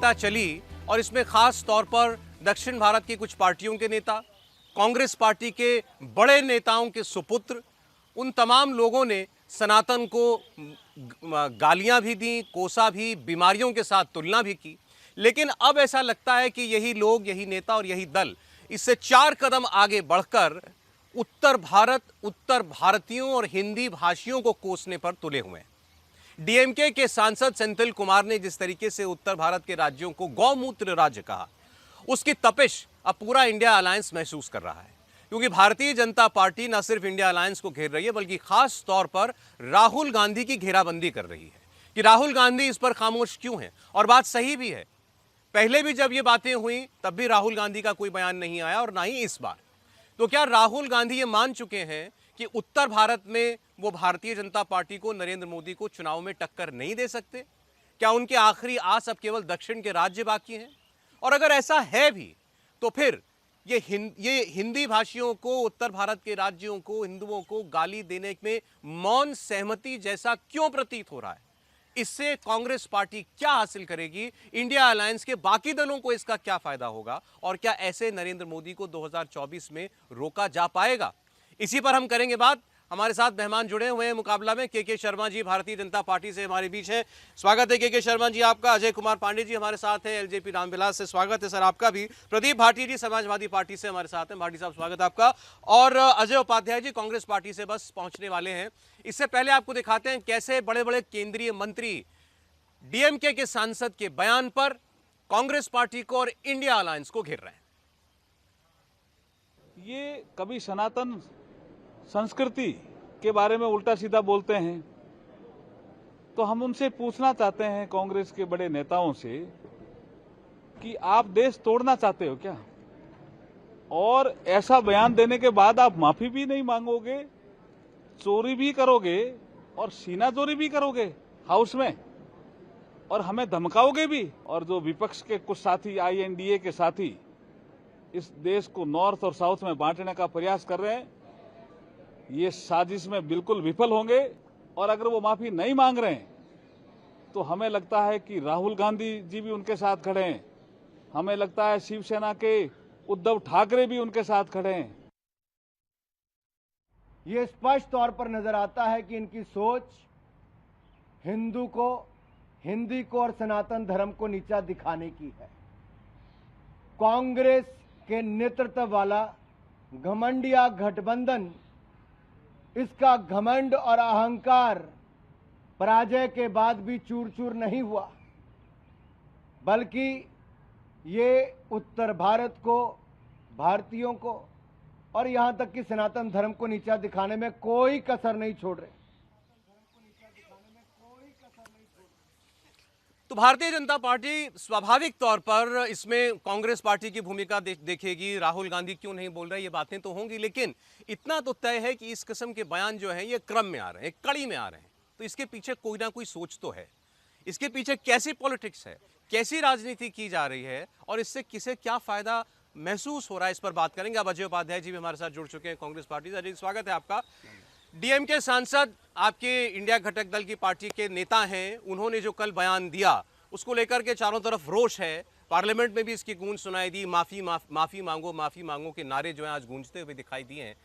चली और इसमें खास तौर पर दक्षिण भारत की कुछ पार्टियों के नेता, कांग्रेस पार्टी के बड़े नेताओं के सुपुत्र, उन तमाम लोगों ने सनातन को गालियां भी दी, कोसा भी, बीमारियों के साथ तुलना भी की। लेकिन अब ऐसा लगता है कि यही लोग, यही नेता और यही दल इससे 4 कदम आगे बढ़कर उत्तर भारत, उत्तर भारतीयों और हिंदी भाषियों को कोसने पर तुले हुए हैं। डीएमके के सांसद सेंथिल कुमार ने जिस तरीके से उत्तर भारत के राज्यों को गौमूत्र राज्य कहा, उसकी तपिश अब पूरा इंडिया अलायंस महसूस कर रहा है। क्योंकि भारतीय जनता पार्टी न सिर्फ इंडिया अलायंस को घेर रही है, बल्कि खास तौर पर राहुल गांधी की घेराबंदी कर रही है कि राहुल गांधी इस पर खामोश क्यों हैं। और बात सही भी है, पहले भी जब ये बातें हुई तब भी राहुल गांधी का कोई बयान नहीं आया और ना ही इस बार। तो क्या राहुल गांधी ये मान चुके हैं कि उत्तर भारत में वो भारतीय जनता पार्टी को, नरेंद्र मोदी को चुनाव में टक्कर नहीं दे सकते? क्या उनके आखिरी आस अब केवल दक्षिण के राज्य बाकी हैं? और अगर ऐसा है भी तो फिर ये हिंदी भाषियों को, उत्तर भारत के राज्यों को, हिंदुओं को गाली देने में मौन सहमति जैसा क्यों प्रतीत हो रहा है? इससे कांग्रेस पार्टी क्या हासिल करेगी? इंडिया अलायंस के बाकी दलों को इसका क्या फायदा होगा? और क्या ऐसे नरेंद्र मोदी को 2024 में रोका जा पाएगा? इसी पर हम करेंगे बात। हमारे साथ मेहमान जुड़े हुए हैं मुकाबला में। के शर्मा जी भारतीय जनता पार्टी से हमारे बीच हैं। स्वागत है के शर्मा जी आपका। अजय कुमार पांडे जी हमारे साथ हैं एलजेपी रामविलास से। स्वागत है सर आपका भी। प्रदीप भाटी जी समाजवादी पार्टी से हमारे साथ हैं। भाटी साहब स्वागत है आपका। और अजय उपाध्याय जी कांग्रेस पार्टी से बस पहुंचने वाले हैं। इससे पहले आपको दिखाते हैं कैसे बड़े बड़े केंद्रीय मंत्री डीएमके के सांसद के बयान पर कांग्रेस पार्टी को और इंडिया अलायंस को घेर रहे हैं। ये कभी सनातन संस्कृति के बारे में उल्टा सीधा बोलते हैं, तो हम उनसे पूछना चाहते हैं कांग्रेस के बड़े नेताओं से कि आप देश तोड़ना चाहते हो क्या? और ऐसा बयान देने के बाद आप माफी भी नहीं मांगोगे, चोरी भी करोगे और सीना चोरी भी करोगे हाउस में, और हमें धमकाओगे भी। और जो विपक्ष के कुछ साथी, आईएनडीए के साथी, इस देश को नॉर्थ और साउथ में बांटने का प्रयास कर रहे हैं, ये साजिश में बिल्कुल विफल होंगे। और अगर वो माफी नहीं मांग रहे हैं तो हमें लगता है कि राहुल गांधी जी भी उनके साथ खड़े हैं, हमें लगता है शिवसेना के उद्धव ठाकरे भी उनके साथ खड़े हैं। ये स्पष्ट तौर पर नजर आता है कि इनकी सोच हिंदू को, हिंदी को और सनातन धर्म को नीचा दिखाने की है। कांग्रेस के नेतृत्व वाला घमंडिया गठबंधन, इसका घमंड और अहंकार पराजय के बाद भी चूर चूर नहीं हुआ, बल्कि ये उत्तर भारत को, भारतीयों को और यहां तक कि सनातन धर्म को नीचा दिखाने में कोई कसर नहीं छोड़ रहे। तो भारतीय जनता पार्टी स्वाभाविक तौर पर इसमें कांग्रेस पार्टी की भूमिका देखेगी। राहुल गांधी क्यों नहीं बोल रहे, ये बातें तो होंगी, लेकिन इतना तो तय है कि इस किस्म के बयान जो हैं ये क्रम में आ रहे हैं, कड़ी में आ रहे हैं। तो इसके पीछे कोई ना कोई सोच तो है। इसके पीछे कैसी पॉलिटिक्स है, कैसी राजनीति की जा रही है और इससे किसे क्या फायदा महसूस हो रहा है, इस पर बात करेंगे। अब अजय उपाध्याय जी भी हमारे साथ जुड़ चुके हैं कांग्रेस पार्टी से। अजय स्वागत है आपका। डीएमके सांसद आपके इंडिया घटक दल की पार्टी के नेता हैं, उन्होंने जो कल बयान दिया उसको लेकर के चारों तरफ रोष है। पार्लियामेंट में भी इसकी गूंज सुनाई दी। माफी मांगो के नारे जो है आज गूंजते हुए दिखाई दिए हैं।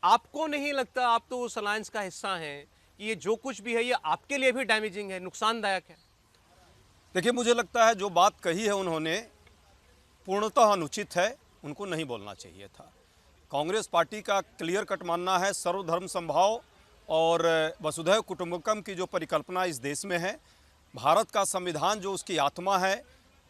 आपको नहीं लगता, आप तो उस अलायंस का हिस्सा हैं, कि ये जो कुछ भी है ये आपके लिए भी डैमेजिंग है, नुकसानदायक है? देखिए, मुझे लगता है जो बात कही है उन्होंने पूर्णतः अनुचित है, उनको नहीं बोलना चाहिए था। कांग्रेस पार्टी का क्लियर कट मानना है सर्वधर्म समभाव और वसुधैव कुटुंबकम की जो परिकल्पना इस देश में है, भारत का संविधान जो उसकी आत्मा है,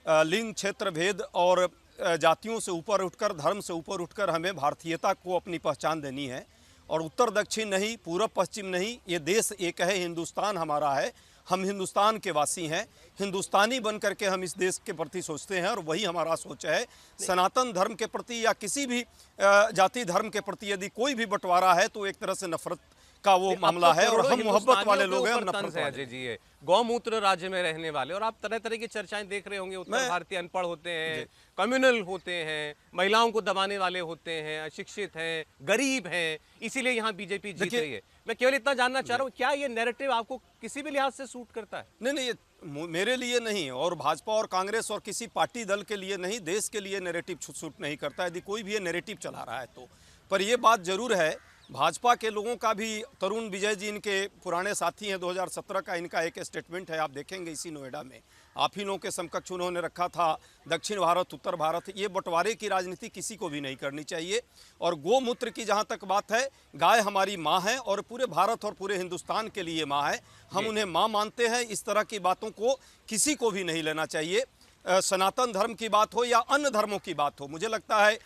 लिंग, क्षेत्र भेद और जातियों से ऊपर उठकर, धर्म से ऊपर उठकर हमें भारतीयता को अपनी पहचान देनी है। और उत्तर दक्षिण नहीं, पूरब पश्चिम नहीं, ये देश एक है, हिंदुस्तान हमारा है, हम हिंदुस्तान के वासी हैं, हिंदुस्तानी बन करके हम इस देश के प्रति सोचते हैं और वही हमारा सोच है। सनातन धर्म के प्रति या किसी भी जाति धर्म के प्रति यदि कोई भी बंटवारा है तो एक तरह से नफरत का वो मामला है और हम मोहब्बत वाले लोग हैं, नफरत वाले। अजय जी, गौमूत्र राज्य में रहने वाले, और आप तरह तरह की चर्चाएं देख रहे होंगे। उत्तर भारतीय अनपढ़ होते हैं, कम्युनल होते हैं, महिलाओं को दबाने वाले होते हैं, अशिक्षित हैं, गरीब हैं, इसीलिए यहाँ बीजेपी जीत रही है। मैं केवल इतना जानना चाह रहा हूँ, क्या ये नैरेटिव आपको किसी भी लिहाज से सूट करता है? नहीं, मेरे लिए नहीं और भाजपा और कांग्रेस और किसी पार्टी दल के लिए नहीं, देश के लिए नैरेटिव सूट नहीं करता यदि कोई भी ये नैरेटिव चला रहा है तो। पर ये बात जरूर है, भाजपा के लोगों का भी, तरुण विजय जी इनके पुराने साथी हैं, 2017 का इनका एक स्टेटमेंट है, आप देखेंगे इसी नोएडा में, आप ही लोगों के समकक्ष उन्होंने रखा था, दक्षिण भारत उत्तर भारत, ये बंटवारे की राजनीति किसी को भी नहीं करनी चाहिए। और गोमूत्र की जहाँ तक बात है, गाय हमारी माँ है और पूरे भारत और पूरे हिंदुस्तान के लिए माँ है, हम उन्हें माँ मानते हैं। इस तरह की बातों को किसी को भी नहीं लेना चाहिए। सनातन धर्म की बात हो या अन्य धर्मों की बात हो, मुझे लगता है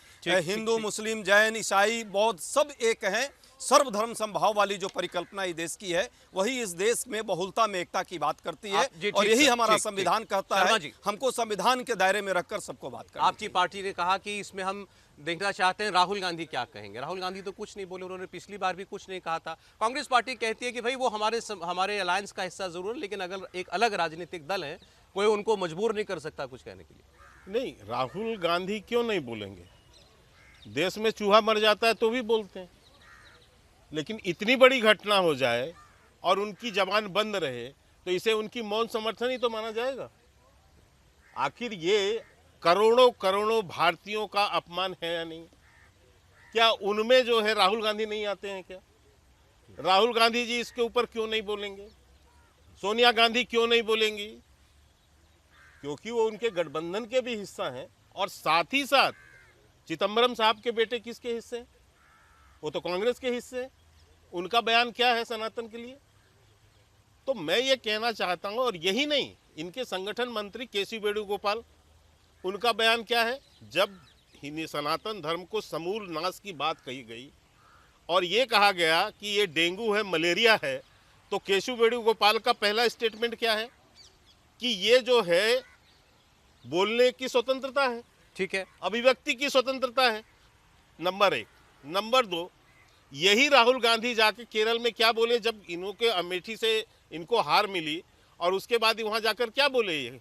हिंदू, मुस्लिम, जैन, ईसाई, बौद्ध सब एक हैं। सर्वधर्म संभाव वाली जो परिकल्पना इस देश की है, वही इस देश में बहुलता में एकता की बात करती है और यही हमारा संविधान कहता है। हमको संविधान के दायरे में रखकर सबको बात करनी। आपकी पार्टी ने कहा कि इसमें हम देखना चाहते हैं राहुल गांधी क्या कहेंगे। राहुल गांधी तो कुछ नहीं बोले, उन्होंने पिछली बार भी कुछ नहीं कहा था। कांग्रेस पार्टी कहती है कि भाई वो हमारे अलायंस का हिस्सा जरूर है, लेकिन अगर एक अलग राजनीतिक दल है, कोई उनको मजबूर नहीं कर सकता कुछ कहने के लिए। नहीं, राहुल गांधी क्यों नहीं बोलेंगे? देश में चूहा मर जाता है तो भी बोलते हैं, लेकिन इतनी बड़ी घटना हो जाए और उनकी जबान बंद रहे तो इसे उनकी मौन समर्थन ही तो माना जाएगा। आखिर ये करोड़ों करोड़ों भारतीयों का अपमान है या नहीं? क्या उनमें जो है राहुल गांधी नहीं आते हैं क्या? राहुल गांधी जी इसके ऊपर क्यों नहीं बोलेंगे? सोनिया गांधी क्यों नहीं बोलेंगी? क्योंकि वो उनके गठबंधन के भी हिस्सा हैं और साथ ही साथ चिदंबरम साहब के बेटे किसके हिस्से हैं? वो तो कांग्रेस के हिस्से हैं। उनका बयान क्या है सनातन के लिए? तो मैं ये कहना चाहता हूँ, और यही नहीं, इनके संगठन मंत्री केसी वेणुगोपाल, उनका बयान क्या है? जब सनातन धर्म को समूल नाश की बात कही गई और ये कहा गया कि ये डेंगू है, मलेरिया है, तो केशव वेणुगोपाल का पहला स्टेटमेंट क्या है कि ये जो है बोलने की स्वतंत्रता है, ठीक है, अभिव्यक्ति की स्वतंत्रता है, नंबर 1। नंबर 2, यही राहुल गांधी जाके केरल में क्या बोले जब इन्हों के अमेठी से इनको हार मिली, और उसके बाद वहां जाकर क्या बोले? ये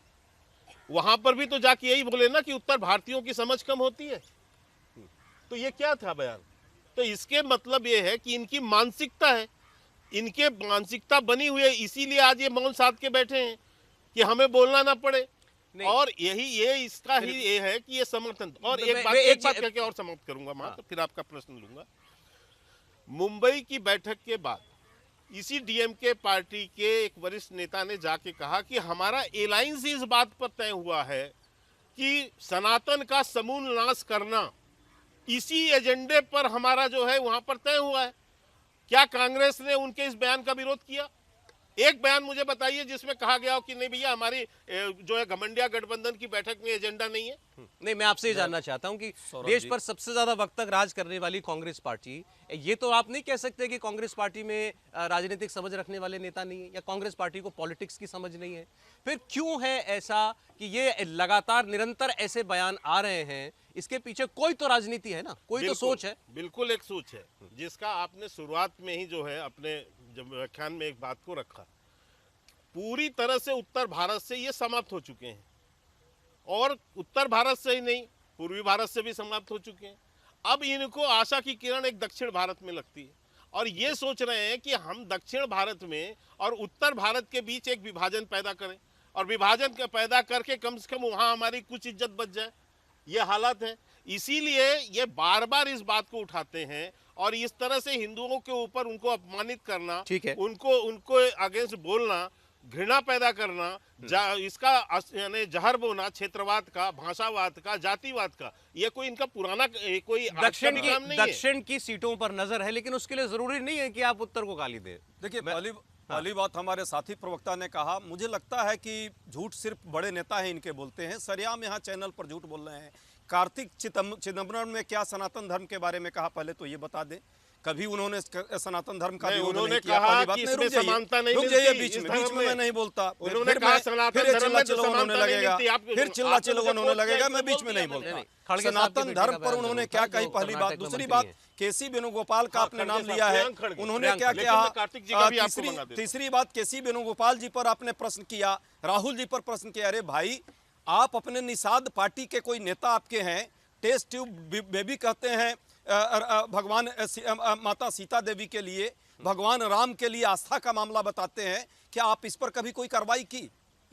वहां पर भी तो जाके यही बोले ना कि उत्तर भारतीयों की समझ कम होती है। तो ये क्या था बयान? तो इसके मतलब ये है कि इनकी मानसिकता है, इनके मानसिकता बनी हुई है, इसीलिए आज ये मौन साध के बैठे हैं कि हमें बोलना ना पड़े। और ये इसका ही ये है कि ये समर्थन। और एक बात कह के और समाप्त करूंगा मैं, तो फिर आपका प्रश्न लूंगा। मुंबई की बैठक के बाद इसी डीएमके पार्टी के एक वरिष्ठ नेता ने जाके कहा कि हमारा एलायंस इस बात पर तय हुआ है कि सनातन का समूल नाश करना, इसी एजेंडे पर हमारा जो है वहां पर तय हुआ है। क्या कांग्रेस ने उनके इस बयान का विरोध किया? एक बयान मुझे बताइए जिसमें कहा गया हो कि नहीं भैया हमारी जो है घमंडिया गठबंधन की बैठक में एजेंडा नहीं है। नहीं, मैं आपसे ये जानना चाहता हूं कि देश पर सबसे ज्यादा वक्त तक राज करने वाली कांग्रेस पार्टी, ये तो आप नहीं कह सकते कि कांग्रेस पार्टी में राजनीतिक समझ रखने वाले नेता नहीं है या कांग्रेस पार्टी को पॉलिटिक्स की समझ नहीं है। फिर क्यों है ऐसा कि ये लगातार निरंतर ऐसे बयान आ रहे हैं? इसके पीछे कोई तो राजनीति है ना, कोई तो सोच है। बिल्कुल एक सोच है, जिसका आपने शुरुआत में ही जो है अपने जब व्याख्यान में एक बात को रखा। पूरी तरह से उत्तर भारत से ये समाप्त हो चुके हैं, और उत्तर भारत से ही नहीं पूर्वी भारत से भी समाप्त हो चुके हैं। अब इनको आशा की किरण एक दक्षिण भारत में लगती है, और ये सोच रहे हैं कि हम दक्षिण भारत में और उत्तर भारत के बीच एक विभाजन पैदा करें, और विभाजन पैदा करके कम से कम वहाँ हमारी कुछ इज्जत बच जाए। ये हालत है, इसीलिए ये बार बार इस बात को उठाते हैं, और इस तरह से हिंदुओं के ऊपर उनको अपमानित करना, ठीक है, उनको अगेंस्ट बोलना, घृणा पैदा करना, इसका यानी जहर बोना क्षेत्रवाद का, भाषावाद का, जातिवाद का, ये कोई इनका पुराना कोई दक्षिण की सीटों पर नजर है, लेकिन उसके लिए जरूरी नहीं है कि आप उत्तर को गाली दें। देखिए, पहली बात हमारे साथी प्रवक्ता ने कहा, मुझे लगता है कि झूठ सिर्फ बड़े नेता हैं इनके बोलते हैं, सरेआम यहाँ चैनल पर झूठ बोल रहे हैं। कार्तिक चिदंबरम ने क्या सनातन धर्म के बारे में कहा, पहले तो ये बता दें। कभी उन्होंने सनातन धर्म का विरोध नहीं किया। कहा कि इसमें समानता नहीं मिलती, बीच में मैं नहीं बोलता। उन्होंने कहा सनातन धर्म में होने लगेगा, फिर चिल्ला चिल्ला होने लगेगा, मैं बीच में नहीं बोलता। सनातन धर्म पर उन्होंने क्या कही, पहली बात। दूसरी बात, केसी वेणुगोपाल का आपने नाम लिया है, उन्होंने क्या कहा। तीसरी बात, केसी वेणुगोपाल जी पर आपने प्रश्न किया, राहुल जी पर प्रश्न किया। अरे भाई, आप अपने निषाद पार्टी के कोई नेता आपके हैं, टेस्ट ट्यूब बेबी कहते हैं भगवान माता सीता देवी के लिए, भगवान राम के लिए आस्था का मामला बताते हैं। क्या आप इस पर कभी कोई कार्रवाई की?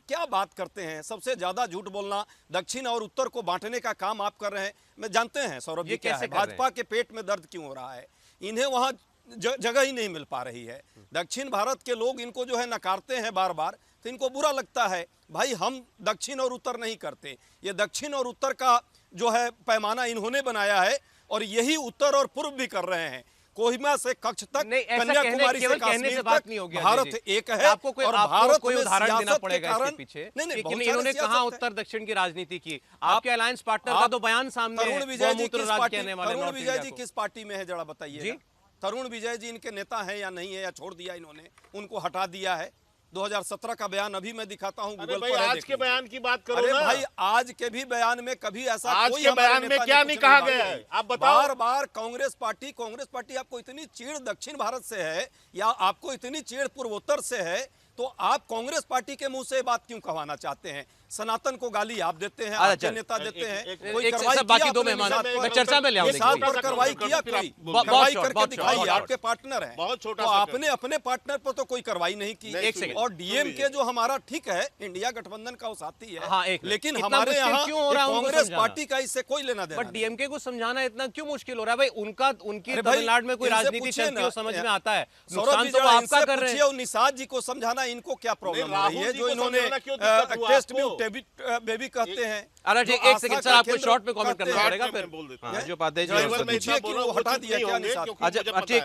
क्या बात करते हैं? सबसे ज्यादा झूठ बोलना, दक्षिण और उत्तर को बांटने का काम आप कर रहे हैं। मैं जानते हैं सौरभ जी क्या है, भाजपा के पेट में दर्द क्यों हो रहा है। इन्हें वहां जगह ही नहीं मिल पा रही है। दक्षिण भारत के लोग इनको जो है नकारते हैं बार बार, तो इनको बुरा लगता है। भाई हम दक्षिण और उत्तर नहीं करते, ये दक्षिण और उत्तर का जो है पैमाना इन्होंने बनाया है, और यही उत्तर और पूर्व भी कर रहे हैं। कोहिमा से कच्छ तक, कन्याकुमारी से कश्मीर तक, भारत एक है। आपको कोई और भारत कोई में उदाहरण देना सियासत के पड़ेगा कारण इसके पीछे। नहीं, लेकिन बहुत इन्होंने सारी कहा सियासत है। उत्तर दक्षिण की राजनीति की। आपके अलायंस पार्टनर का तो बयान सामने है। तरुण विजय जी किस पार्टी, तरुण विजय जी किस पार्टी में है जरा बताइए। तरुण विजय जी इनके नेता हैं या नहीं है, या छोड़ दिया इन्होंने, उनको हटा दिया है। 2017 का बयान अभी मैं दिखाता हूं गूगल पर। आज के बयान की बात करो अरे ना। भाई आज के भी बयान में कभी ऐसा आज कोई के बयान में क्या नहीं कहा गया है, आप बताओ। बार बार कांग्रेस पार्टी आपको इतनी चीड़ दक्षिण भारत से है, या आपको इतनी चीड़ पूर्वोत्तर से है, तो आप कांग्रेस पार्टी के मुंह से बात क्यों कहवाना चाहते हैं? सनातन को गाली आप देते हैं, आपके नेता देते हैं। कोई कार्रवाई बाकी दो मेहमान चर्चा में ले आओ, कार्रवाई किया, कोई कार्रवाई करके दिखाइए। आपके पार्टनर हैं, बहुत छोटा, तो आपने अपने पार्टनर पर तो कोई कार्रवाई नहीं की। एक सेकंड। और डीएमके जो हमारा ठीक है, इंडिया गठबंधन का वो साथी है, हाँ, लेकिन इतना हमारे मुश्किल यहाँ क्यों हो रहा है उनको कांग्रेस समझाना? पार्टी का इससे कोई लेना देना बट नहीं। डीएमके को समझाना इतना क्यों मुश्किल हो रहा है भाई? उनकी अरे भाई, तमिलनाडु में कोई इनसे राजनीति पूछिए चलती ना, हो, समझ में आता है। सौरभ नुकसान जी तो वो जरा आपका इनसे कर रहे पूछिए, हैं। और निषाद जी को समझाना इनको क्या प्रॉब्लम हो रही है, जो इन्होंने टेस्ट में बेबी कहते हैं। अरे जी एक सेकंड सर, आपको शॉर्ट में कमेंट करना पड़ेगा फिर। बोल देता हाँ, हूं। जो बात है ड्राइवर में पूछिए कि वो हटा दिया क्या निषाद?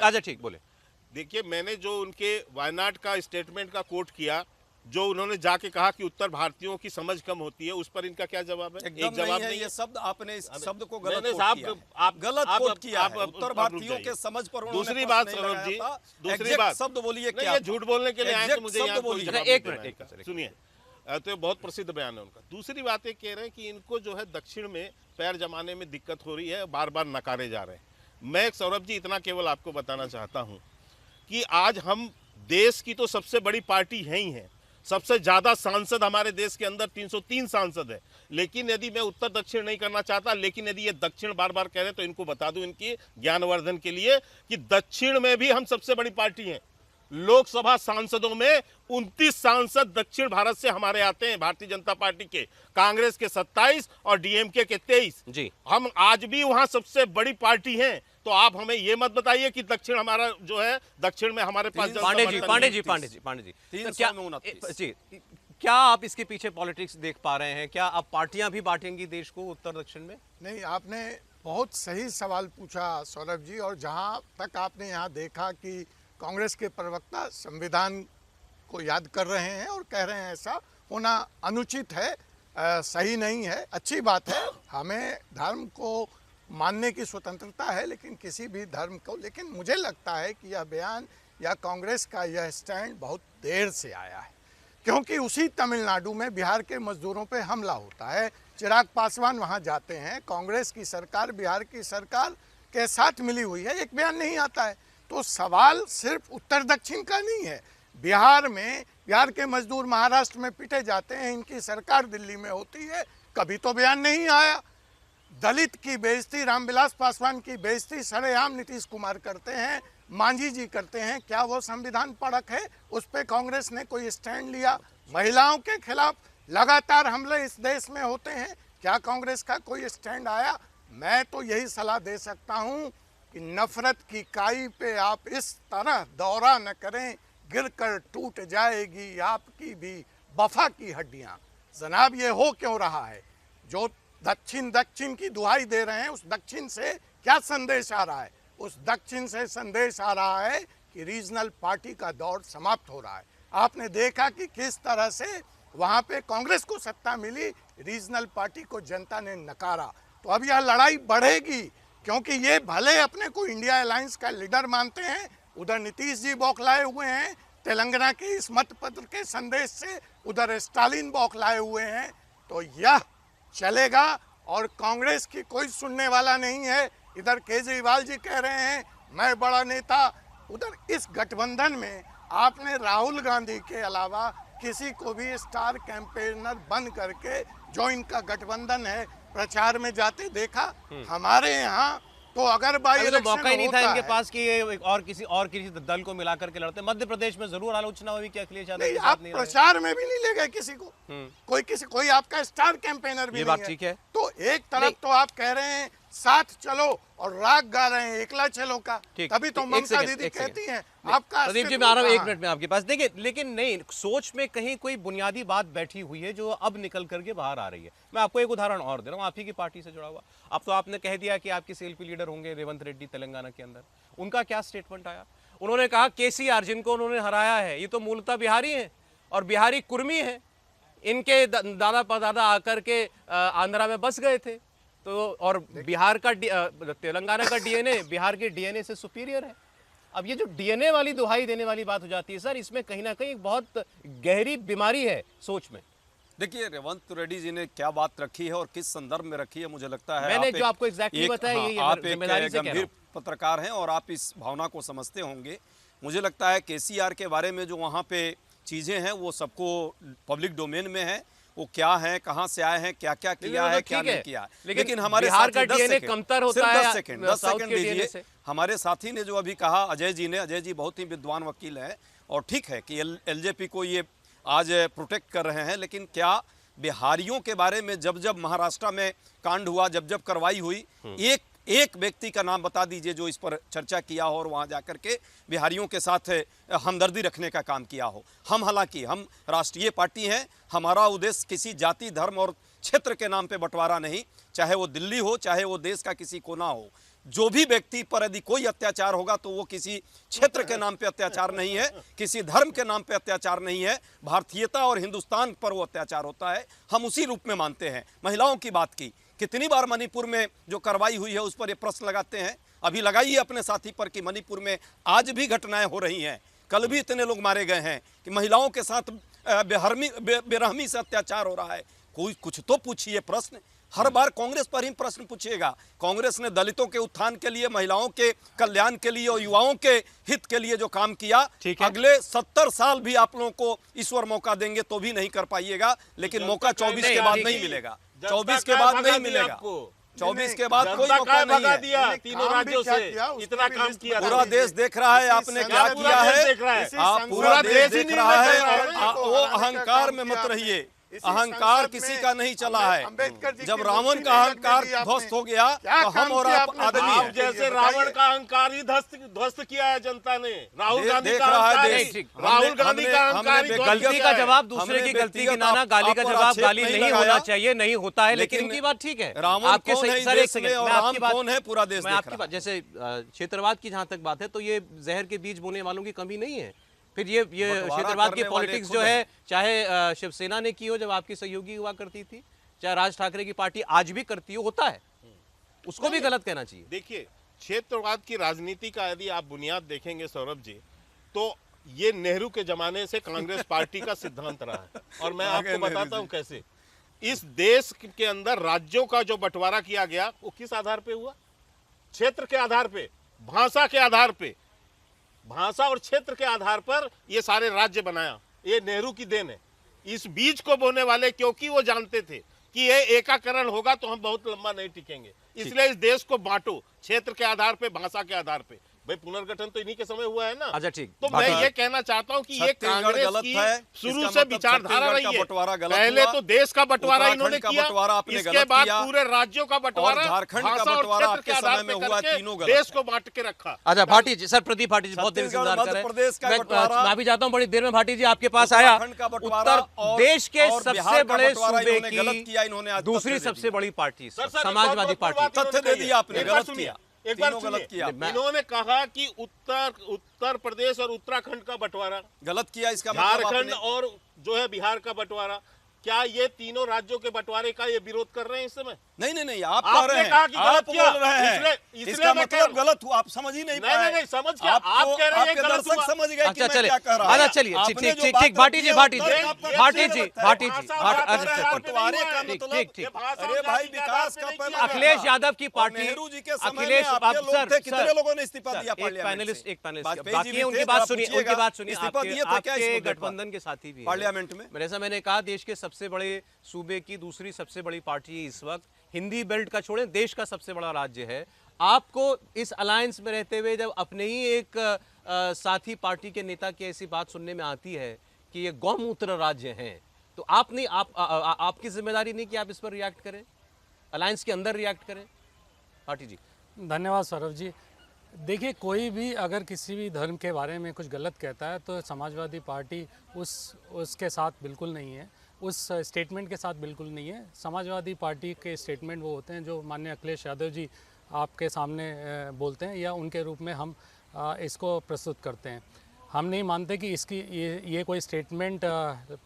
अच्छा ठीक बोले। देखिए, मैंने जो उनके वायनाड का स्टेटमेंट का कोट किया, जो उन्होंने जाके कहा कि उत्तर भारतीयों की समझ कम होती है, उस पर इनका क्या जवाब है? एक जवाब नहीं है। ये शब्द आपने इस शब्द को गलत कोट किया। आप गलत कोट किया है। उत्तर भारतीयों के समझ पर उन्होंने दूसरी प्रश्न बात नहीं सौरभ लगाया जी, था। दूसरी Exact बात शब्द बोलिए नहीं, क्या ये झूठ बोलने के लिए आए तो मुझे Exact यहाँ शब्द कोई बोलिए। जवाब एक नहीं मिनट, देना है। सुनिए, तो ये बहुत प्रसिद्ध बयान है उनका। दूसरी बात ये कह रहे हैं कि इनको जो है दक्षिण में पैर जमाने में दिक्कत हो रही है, बार बार नकारे जा रहे हैं। मैं सौरभ जी इतना केवल आपको बताना चाहता हूं कि आज हम देश की तो सबसे बड़ी पार्टी है ही है, सबसे ज्यादा सांसद हमारे देश के अंदर 303 सांसद है। लेकिन यदि मैं उत्तर दक्षिण नहीं करना चाहता, लेकिन यदि ये दक्षिण बार बार कह रहे हैं, तो इनको बता दूं इनकी ज्ञानवर्धन के लिए कि दक्षिण में भी हम सबसे बड़ी पार्टी हैं। लोकसभा सांसदों में 29 सांसद दक्षिण भारत से हमारे आते हैं, भारतीय जनता पार्टी के, कांग्रेस के 27 और डीएमके के 23 जी। हम आज भी वहां सबसे बड़ी पार्टी हैं। तो आप हमें ये मत बताइए कि दक्षिण हमारा जो है, दक्षिण में हमारे पास पांडे जी क्या आप इसके पीछे पॉलिटिक्स देख पा रहे हैं? क्या अब पार्टियां भी बांटेंगी देश को उत्तर दक्षिण में? नहीं, आपने बहुत सही सवाल पूछा सौरभ जी। और जहां तक आपने यहाँ देखा कि कांग्रेस के प्रवक्ता संविधान को याद कर रहे हैं और कह रहे हैं ऐसा होना अनुचित है, सही नहीं है। अच्छी बात है, हमें धर्म को मानने की स्वतंत्रता है, लेकिन किसी भी धर्म को। लेकिन मुझे लगता है कि यह बयान या कांग्रेस का यह स्टैंड बहुत देर से आया है, क्योंकि उसी तमिलनाडु में बिहार के मजदूरों पे हमला होता है। चिराग पासवान वहां जाते हैं, कांग्रेस की सरकार बिहार की सरकार के साथ मिली हुई है, एक बयान नहीं आता है। तो सवाल सिर्फ उत्तर दक्षिण का नहीं है। बिहार में बिहार के मजदूर महाराष्ट्र में पिटे जाते हैं, इनकी सरकार दिल्ली में होती है, कभी तो बयान नहीं आया। दलित की बेइज्जती, रामविलास पासवान की बेइज्जती सरेआम नीतीश कुमार करते हैं, मांझी जी करते हैं। क्या वो संविधान परख है? उस पर कांग्रेस ने कोई स्टैंड लिया? महिलाओं के खिलाफ लगातार हमले इस देश में होते हैं, क्या कांग्रेस का कोई स्टैंड आया? मैं तो यही सलाह दे सकता हूं कि नफरत की काई पे आप इस तरह दौरा न करें, गिरकर टूट जाएगी आपकी भी वफा की हड्डियां। जनाब, ये हो क्यों रहा है? जो दक्षिण की दुहाई दे रहे हैं, उस दक्षिण से क्या संदेश आ रहा है? उस दक्षिण से संदेश आ रहा है कि रीजनल पार्टी का दौर समाप्त हो रहा है। आपने देखा कि किस तरह से वहां पे कांग्रेस को सत्ता मिली, रीजनल पार्टी को जनता ने नकारा। तो अब यह लड़ाई बढ़ेगी, क्योंकि ये भले अपने को इंडिया अलायंस का लीडर मानते हैं, उधर नीतीश जी बौखलाए हुए हैं तेलंगाना के इस मतपत्र के संदेश से, उधर स्टालिन बौखलाए हुए हैं। तो यह चलेगा और कांग्रेस की कोई सुनने वाला नहीं है। इधर केजरीवाल जी कह रहे हैं मैं बड़ा नेता, उधर इस गठबंधन में आपने राहुल गांधी के अलावा किसी को भी स्टार कैंपेनर बन करके जो इनका गठबंधन है प्रचार में जाते देखा? हमारे यहाँ तो अगर बाई अभी तो इलेक्शन मौका ही नहीं था होता इनके है, पास कि ये और किसी दल को मिलाकर के लड़ते। मध्य प्रदेश में जरूर आलोचना हुई कि अखिलेश यादव नहीं के साथ आप नहीं रहे। प्रचार में भी नहीं ले गए किसी को, कोई आपका स्टार कैंपेनर भी ये नहीं बात ठीक है। तो एक तरफ तो आप कह रहे हैं साथ चलो और राग गा रहे हैं एकला चलो का, ठीक, तभी तो एक ममता सेकंड, दीदी एक सेकंड। कहती हैं आपका प्रदीप जी अस्तित्व मैं आ रहा हूँ एक कहाँ है? मिनट में आपके पास। देखिए लेकिन नहीं, सोच में कहीं कोई बुनियादी बात बैठी हुई है जो अब निकल करके बाहर आ रही है। मैं आपको एक उदाहरण और दे रहा हूँ, आप ही की पार्टी से जुड़ा हुआ। अब तो आपने कह दिया कि आपके सेल्फी लीडर होंगे रेवंत रेड्डी तेलंगाना के अंदर। उनका क्या स्टेटमेंट आया? उन्होंने कहा केसीआर जिनको उन्होंने हराया है ये तो मूलतः बिहारी हैं और बिहारी कुर्मी हैं, इनके दादा परदादा आकर के आंध्रा में बस गए थे, तो और बिहार का तेलंगाना का डीएनए बिहार के डीएनए से सुपीरियर है। अब ये जो डीएनए वाली दुहाई देने वाली बात हो जाती है सर, इसमें कहीं ना कहीं एक बहुत गहरी बीमारी है सोच में। देखिए रेवंत रेड्डी जी ने क्या बात रखी है और किस संदर्भ में रखी है, मुझे लगता है मैंने जो आपको एग्जैक्टली बताया हाँ, यही आप एक जिम्मेदारी से कह रहा गंभीर हूं। पत्रकार हैं और आप इस भावना को समझते होंगे। मुझे लगता है केसीआर के बारे में जो वहाँ पे चीज़ें हैं वो सबको पब्लिक डोमेन में है, वो क्या है, कहाँ से आए हैं, क्या क्या किया है, क्या नहीं किया है। लेकिन हमारे बिहार का साथी 10 डीएनए सेकंड, कमतर होता सिर्फ है 10 सेकंड साउथ के डीएनए दीजिए। से। हमारे साथी ने जो अभी कहा अजय जी बहुत ही विद्वान वकील है और ठीक है कि एलजेपी को ये आज प्रोटेक्ट कर रहे हैं, लेकिन क्या बिहारियों के बारे में जब जब महाराष्ट्र में कांड हुआ, जब जब कार्रवाई हुई, एक व्यक्ति का नाम बता दीजिए जो इस पर चर्चा किया हो और वहां जाकर के बिहारियों के साथ हमदर्दी रखने का काम किया हो। हालांकि हम राष्ट्रीय पार्टी हैं, हमारा उद्देश्य किसी जाति धर्म और क्षेत्र के नाम पे बंटवारा नहीं, चाहे वो दिल्ली हो चाहे वो देश का किसी कोना हो। जो भी व्यक्ति पर यदि कोई अत्याचार होगा तो वो किसी क्षेत्र के नाम पे अत्याचार नहीं है, किसी धर्म के नाम पे अत्याचार नहीं है, भारतीयता और हिंदुस्तान पर वो अत्याचार होता है। हम उसी रूप में मानते हैं। महिलाओं की बात की, कितनी बार मणिपुर में जो कार्रवाई हुई है उस पर ये प्रश्न लगाते हैं। अभी लगाइए अपने साथी पर कि मणिपुर में आज भी घटनाएं हो रही हैं, कल भी इतने लोग मारे गए हैं कि महिलाओं के साथ बेरहमी से अत्याचार हो रहा है। कोई कुछ तो पूछिए प्रश्न। हर बार कांग्रेस पर ही प्रश्न पूछिएगा। कांग्रेस ने दलितों के उत्थान के लिए, महिलाओं के कल्याण के लिए और युवाओं के हित के लिए जो काम किया, अगले 70 साल भी आप लोगों को ईश्वर मौका देंगे तो भी नहीं कर पाइएगा। लेकिन मौका 24 के बाद नहीं मिलेगा, 24 के बाद नहीं मिलेगा, 24 के बाद कोई मौका नहीं है। दिया तीनों राज्यों से इतना काम किया, पूरा देश देख रहा है आपने क्या किया है। आप पूरा देश देख रहा है। वो अहंकार में मत रहिए, अहंकार किसी का नहीं चला है। जब रावण का अहंकार ध्वस्त हो गया तो हम और आप आदमी आप हैं। जैसे रावण का अहंकार ही ध्वस्त किया है जनता ने। राहुल गांधी देख का रहा है अहंकार देश। ही- राहुल गांधी का अहंकार ही ध्वस्त गलती किया का है। जवाब दूसरे हमने की गलती व्यक्तिगत गिनाना, गाली का आप पर जवाब आक्षेप गाली नहीं नहीं लगाया। होना चाहिए, नहीं होता है। लेकिन लेकिन इनकी बात ठीक है। रावण आपके कौन है सही इस सर एक देश सेकंड में और मैं आपकी राम बात कौन है पूरा देश मैं देख आपकी रहा बात जैसे क्षेत्रवाद की जहां तक बात है तो ये जहर के बीज बोने वालों की कमी नहीं है। फिर ये बंटवारा क्षेत्रवाद की करने वाले पॉलिटिक्स खुद जो हैं। है, चाहे शिवसेना ने की हो जब आपकी सहयोगी हुआ करती थी, चाहे राज ठाकरे की पार्टी आज भी करती हो, होता है, उसको भी गलत कहना चाहिए। देखिए क्षेत्रवाद की राजनीति का यदि आप बुनियाद देखेंगे सौरभ जी, तो ये नेहरू के जमाने से कांग्रेस पार्टी का सिद्धांत रहा है। और मैं आपको बताता हूं कैसे इस देश के अंदर राज्यों का जो बंटवारा किया गया वो किस आधार पे हुआ? क्षेत्र के आधार पे, भाषा के आधार पे, भाषा और क्षेत्र के आधार पर ये सारे राज्य बनाया। ये नेहरू की देन है। इस बीज को बोने वाले, क्योंकि वो जानते थे कि ये एकाकरण होगा तो हम बहुत लंबा नहीं टिकेंगे, इसलिए इस देश को बांटो क्षेत्र के आधार पे, भाषा के आधार पे। भाई पुनर्गठन तो इन्हीं के समय हुआ है ना। अच्छा ठीक। तो मैं ये कहना चाहता हूँ कि ये छत्तीसगढ़ कांग्रेस गलत की है, शुरू इसका से मतलब विचारधारा छत्तीसगढ़ रही का है। बंटवारा गलत पहले हुआ, तो देश का बंटवारा इन्होंने उत्तराखंड का किया, बंटवारा आपने इसके गलत बाद किया, पूरे राज्यों का बंटवारा, और झारखंड का भाषा और बंटवारा क्षेत्र आपके के आधार समय में पे हुआ, करके तीनों गलत देश है। को बांट के रखा। अच्छा भाटी जी, सर प्रदीप भाटी जी बहुत देर से छत्तीसगढ़, इंतजार कर मध्य रहे प्रदेश का हैं। बंटवारा, मैं भी जाता हूँ बड़ी देर में। भाटी जी आपके पास आया, उत्तराखंड का बंटवारा उत्तर देश के और सबसे बिहार का बड़े बंटवारा सूबे इन्होंने गलत किया, इन्होंने की आज दूसरी तथ्य दे सबसे दिए। बड़ी पार्टी सर, सर, समाजवादी एक बात पार्टी। तथ्य दे दिया आपने, एक बार गलत सुनिए, किया, एक बार तीनों गलत किया। इन्होंने कहा कि उत्तर प्रदेश और उत्तराखंड का बंटवारा, गलत किया, इसका मतलब झारखंड आपने और जो है बिहार का बंटवारा, क्या ये तीनों राज्यों के बंटवारे का ये विरोध कर रहे हैं इस समय? नहीं आप आपने कह रहे हैं, कहा कि गलत आप किया, बोल रहे हैं, इसलिए इसका मैं कह मतलब रहा हूं। गलत हुआ, आप समझ ही नहीं पाए। नहीं, समझ गया। आप कह रहे हैं आपके गलत दर्शक हुआ। समझ गए कि अच्छा मैं चलिए, क्या कह रहा अच्छा हूं। चलिए, आपने ठीक जो ठीक बात ठीक। भाटी जी, रखी है, भाटी वो जी, आपका भाटी गलत जी, है। भाटी जी, भाषा अच्छा और अच्छा, बंटवारे का ठीक, मतलब, ठीक, ठीक। अरे भाई विकास का पहला अखिलेश यादव की और पार्टी, नेहरू जी के समय में अखिलेश आपके आप लोग सर थे, कितने सर, लोगों ने इस्तीफा सर, दिया एक पार्लियामेंट पैनलिस्ट से? एक पैनलिस्ट वाजपेयी बाकी जी है, भी उनकी थे, बात आप सुनिए, पूछिएगा, उनकी बात सुनिए। इस्तीफा दिए थे क्या इस आपके मुद्दे पर? गठबंधन के साथी भी हैं। पार्लियामेंट में जैसा मैंने कहा, देश के सबसे बड़े सूबे की दूसरी सबसे बड़ी पार्टी इस वक्त, हिंदी बेल्ट का छोड़ें, देश का सबसे बड़ा राज्य है। आपको इस अलायंस में रहते हुए जब अपने ही एक साथी पार्टी के नेता की ऐसी बात सुनने में आती है कि ये गौमूत्र राज्य हैं, तो आप नहीं आपकी जिम्मेदारी नहीं कि आप इस पर रिएक्ट करें, अलायंस के अंदर रिएक्ट करें? पार्टी जी। धन्यवाद सौरभ जी। देखिए, कोई भी अगर किसी भी धर्म के बारे में कुछ गलत कहता है तो समाजवादी पार्टी उसके साथ बिल्कुल नहीं है, उस स्टेटमेंट के साथ बिल्कुल नहीं है। समाजवादी पार्टी के स्टेटमेंट वो होते हैं जो माननीय अखिलेश यादव जी आपके सामने बोलते हैं या उनके रूप में हम इसको प्रस्तुत करते हैं। हम नहीं मानते कि इसकी ये कोई स्टेटमेंट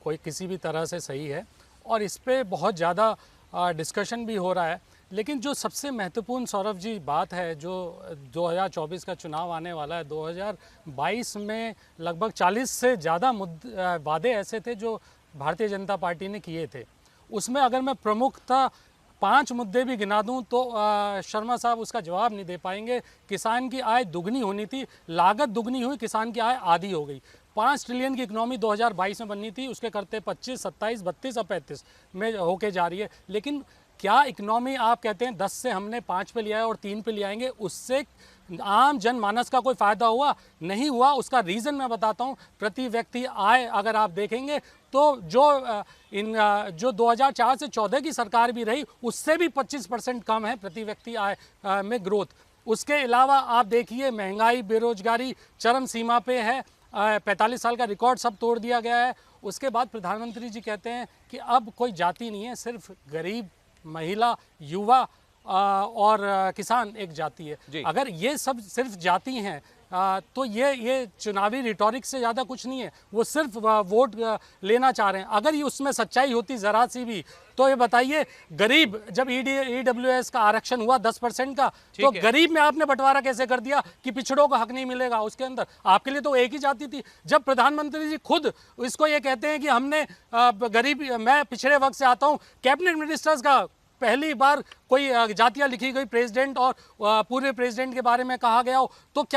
कोई किसी भी तरह से सही है और इस पर बहुत ज़्यादा डिस्कशन भी हो रहा है। लेकिन जो सबसे महत्वपूर्ण सौरभ जी बात है, जो 2024 का चुनाव आने वाला है, 2022 में लगभग 40 से ज़्यादा वादे ऐसे थे जो भारतीय जनता पार्टी ने किए थे। उसमें अगर मैं प्रमुखतः 5 मुद्दे भी गिना दूं तो शर्मा साहब उसका जवाब नहीं दे पाएंगे। किसान की आय दुगनी होनी थी, लागत दुगनी हुई, किसान की आय आधी हो गई। 5 ट्रिलियन की इकोनॉमी 2022 में बननी थी, उसके करते 25, 27, 32 और 35 में होके जा रही है। लेकिन क्या इकोनॉमी आप कहते हैं 10 से हमने 5 पे लिया है और 3 पे ले आएंगे, उससे आम जनमानस का कोई फ़ायदा हुआ? नहीं हुआ। उसका रीज़न मैं बताता हूँ। प्रति व्यक्ति आय अगर आप देखेंगे तो जो 2004 से 14 की सरकार भी रही उससे भी 25% कम है प्रति व्यक्ति आय में ग्रोथ। उसके अलावा आप देखिए, महंगाई, बेरोजगारी चरम सीमा पे है। 45 साल का रिकॉर्ड सब तोड़ दिया गया है। उसके बाद प्रधानमंत्री जी कहते हैं कि अब कोई जाति नहीं है, सिर्फ गरीब, महिला, युवा और किसान एक जाति है। अगर ये सब सिर्फ जाति हैं तो ये चुनावी रिटॉरिक से ज़्यादा कुछ नहीं है। वो सिर्फ वोट लेना चाह रहे हैं। अगर ये उसमें सच्चाई होती ज़रा सी भी तो ये बताइए, गरीब जब EWS का आरक्षण हुआ 10% का, तो गरीब में आपने बंटवारा कैसे कर दिया कि पिछड़ों को हक नहीं मिलेगा उसके अंदर? आपके लिए तो एक ही जाति थी। जब प्रधानमंत्री जी खुद इसको ये कहते हैं कि हमने गरीब, मैं पिछड़े वर्ग से आता हूँ, कैबिनेट मिनिस्टर्स का पहली बार कोई जातियाँ लिखी गई प्रेसिडेंट और पूरे प्रेसिडेंट के बारे में कहा गया हो, तो क्या